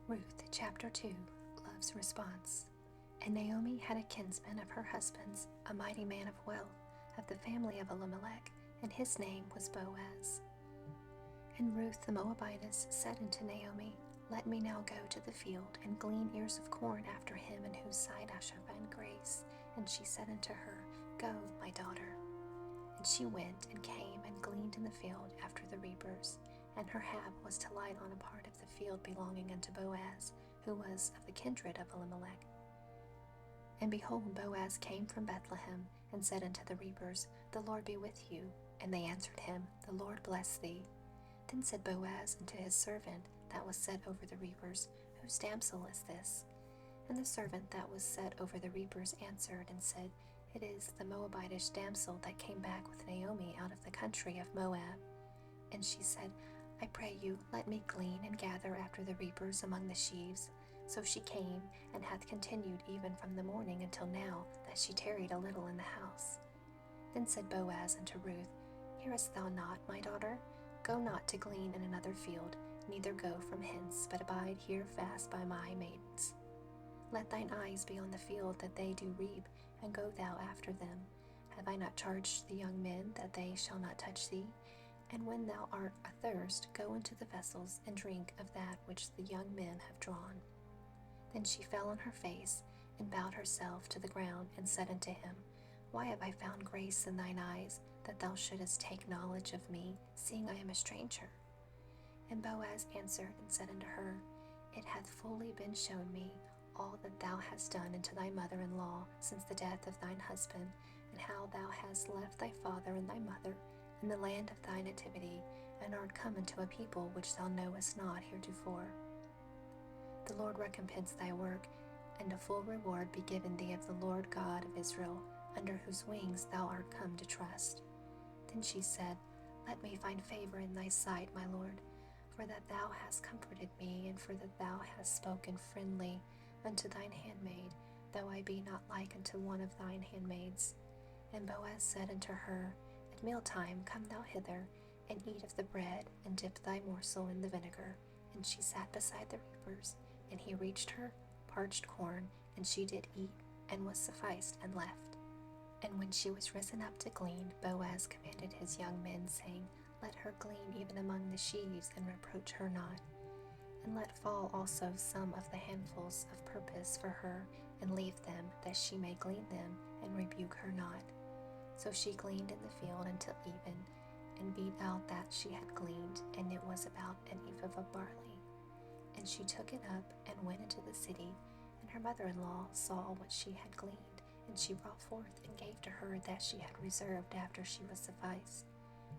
Ruth chapter 2, Love's response. And Naomi had a kinsman of her husband's, a mighty man of wealth, of the family of Elimelech, and his name was Boaz. And Ruth the Moabitess said unto Naomi, Let me now go to the field, and glean ears of corn after him in whose sight I shall find grace. And she said unto her, Go, my daughter. And she went and came and gleaned in the field after the reapers. And her hap was to light on a part of the field belonging unto Boaz, who was of the kindred of Elimelech. And behold, Boaz came from Bethlehem, and said unto the reapers, The Lord be with you. And they answered him, The Lord bless thee. Then said Boaz unto his servant that was set over the reapers, Whose damsel is this? And the servant that was set over the reapers answered and said, It is the Moabitish damsel that came back with Naomi out of the country of Moab. And she said, I pray you, let me glean and gather after the reapers among the sheaves. So she came, and hath continued even from the morning until now, that she tarried a little in the house. Then said Boaz unto Ruth, Hearest thou not, my daughter? Go not to glean in another field, neither go from hence, but abide here fast by my maidens. Let thine eyes be on the field that they do reap, and go thou after them. Have I not charged the young men that they shall not touch thee? And when thou art athirst, go into the vessels, and drink of that which the young men have drawn. Then she fell on her face, and bowed herself to the ground, and said unto him, Why have I found grace in thine eyes, that thou shouldest take knowledge of me, seeing I am a stranger? And Boaz answered and said unto her, It hath fully been shown me all that thou hast done unto thy mother-in-law since the death of thine husband, and how thou hast left thy father and thy mother, in the land of thy nativity, and art come into a people which thou knowest not heretofore. The Lord recompense thy work, and a full reward be given thee of the Lord God of Israel, under whose wings thou art come to trust. Then she said, Let me find favor in thy sight, my Lord, for that thou hast comforted me, and for that thou hast spoken friendly unto thine handmaid, though I be not like unto one of thine handmaids. And Boaz said unto her, At mealtime come thou hither, and eat of the bread, and dip thy morsel in the vinegar. And she sat beside the reapers, and he reached her parched corn, and she did eat, and was sufficed, and left. And when she was risen up to glean, Boaz commanded his young men, saying, Let her glean even among the sheaves, and reproach her not. And let fall also some of the handfuls of purpose for her, and leave them, that she may glean them, and rebuke her not. So she gleaned in the field until even, and beat out that she had gleaned, and it was about an ephah of barley. And she took it up, and went into the city, and her mother-in-law saw what she had gleaned, and she brought forth and gave to her that she had reserved after she was sufficed.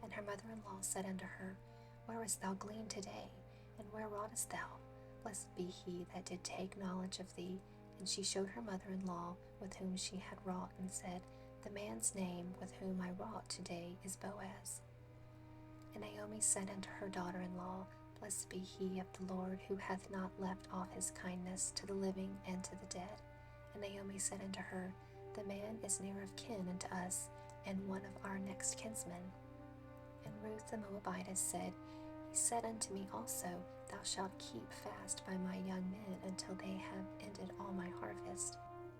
And her mother-in-law said unto her, Where hast thou gleaned today? And where wroughtest thou? Blessed be he that did take knowledge of thee. And she showed her mother-in-law with whom she had wrought, and said, The man's name with whom I wrought today is Boaz. And Naomi said unto her daughter-in-law, Blessed be he of the Lord, who hath not left off his kindness to the living and to the dead. And Naomi said unto her, The man is near of kin unto us, and one of our next kinsmen. And Ruth the Moabitess said, He said unto me also, Thou shalt keep fast by my young men until they have ended all my harvest.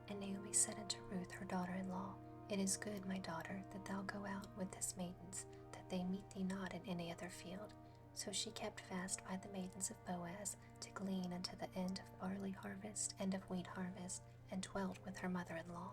And Naomi said unto Ruth her daughter-in-law, It is good, my daughter, that thou go out with this maidens, that they meet thee not in any other field. So she kept fast by the maidens of Boaz, to glean unto the end of barley harvest and of wheat harvest, and dwelt with her mother-in-law.